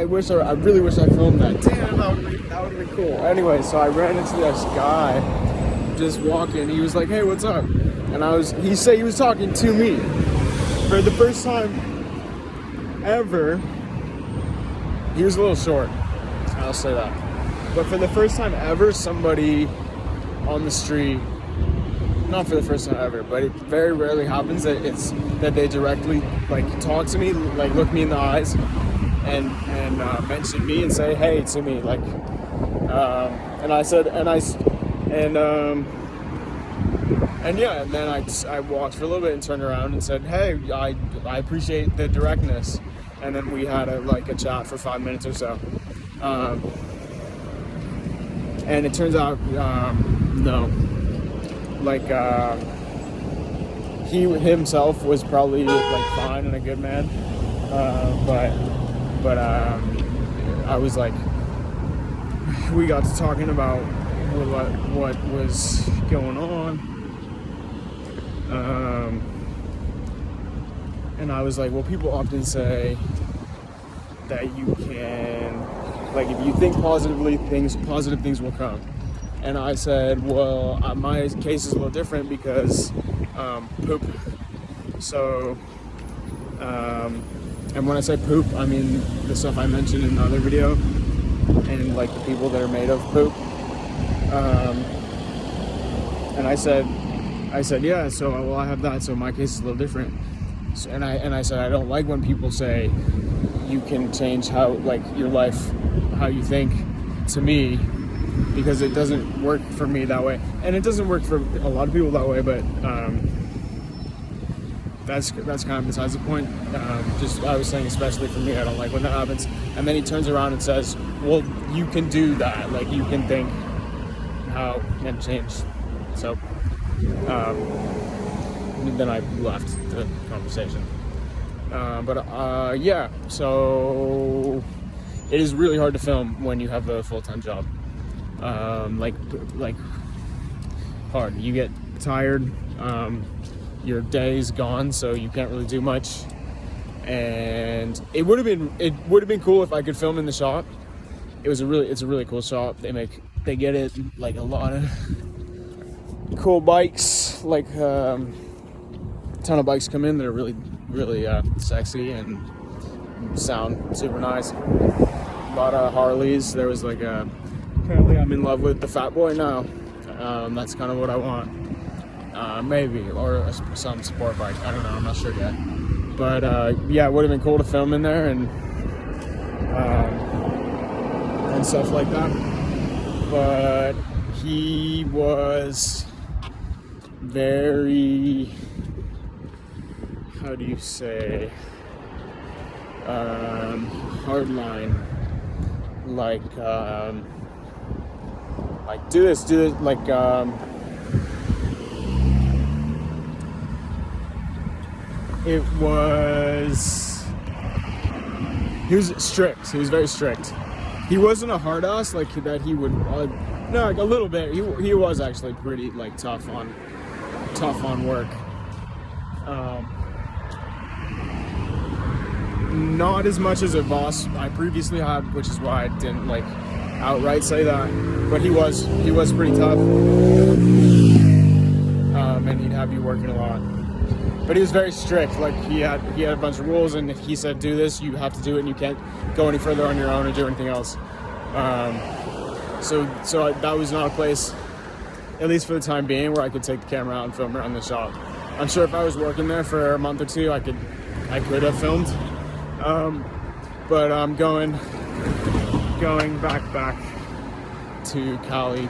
I really wish I filmed that. Damn, that would have been cool. Anyway, so I ran into this guy just walking. He was like, "Hey, what's up?" And he said he was talking to me for the first time ever. He was a little short, I'll say that. But for the first time ever, somebody on the street, not for the first time ever, but it very rarely happens that they directly like talk to me, like look me in the eyes and mention me and say hey to me, like and then I walked for a little bit and turned around and said, "Hey, I appreciate the directness," and then we had a chat for 5 minutes or so, and it turns out no, he himself was probably fine and a good man, but I was like, we got to talking about what was going on, and I was like, well, people often say that you can, if you think positively, positive things will come. And I said, well, my case is a little different because poop. So, and when I say poop, I mean the stuff I mentioned in the other video, and the people that are made of poop. And I said, yeah. So, well, I have that. So my case is a little different. So, and I said, I don't like when people say you can change how your life, how you think, to me, because it doesn't work for me that way, and it doesn't work for a lot of people that way. But that's kind of besides the point. Just I was saying, especially for me, I don't like when that happens. And then he turns around and says, "Well, you can do that. You can think how and change." So then I left the conversation. Yeah. So it is really hard to film when you have a full-time job. Hard. You get tired. Your day's gone, so you can't really do much. And it would have been cool if I could film in the shop. It's a really cool shop. They get it a lot of cool bikes. A ton of bikes come in that are really sexy and sound super nice. A lot of Harleys. There was apparently I'm in love with the Fat Boy now. That's kind of what I want. Maybe, or some sport bike. I don't know. I'm not sure yet. But yeah, it would have been cool to film in there and stuff like that. But he was very, how do you say, hardline. Do this, he was strict. He was very strict. He wasn't a hard ass that he would, no, a little bit. He was actually pretty tough on work. Not as much as a boss I previously had, which is why I didn't outright say that. But he was pretty tough, and he'd have you working a lot. But he was very strict. He had a bunch of rules, and if he said do this, you have to do it, and you can't go any further on your own or do anything else. So that was not a place, at least for the time being, where I could take the camera out and film around the shop. I'm sure if I was working there for a month or two, I could have filmed. But I'm going back to Cali.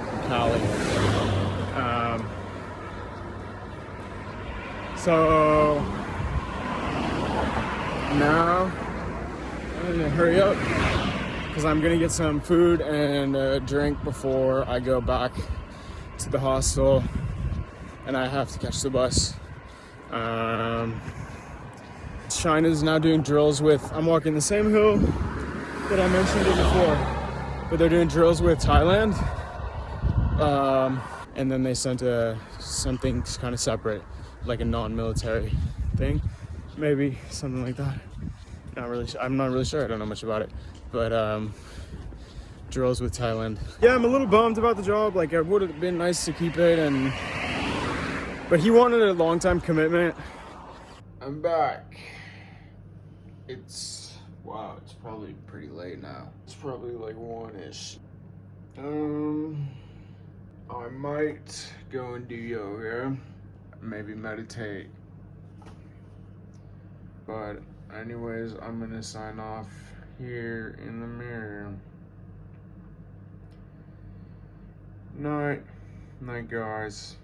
So now I'm gonna hurry up because I'm gonna get some food and a drink before I go back to the hostel, and I have to catch the bus. China's now doing drills with, I'm walking the same hill that I mentioned it before, but they're doing drills with Thailand. And then they sent something kind of separate, a non-military thing, maybe something like that. I'm not really sure. I don't know much about it, but drills with Thailand. Yeah, I'm a little bummed about the job. Like, it would have been nice to keep it, but he wanted a long-time commitment. I'm back. It's probably pretty late now. It's probably like 1-ish. I might go and do yoga, maybe meditate. But anyways, I'm gonna sign off here in the mirror. Night, guys.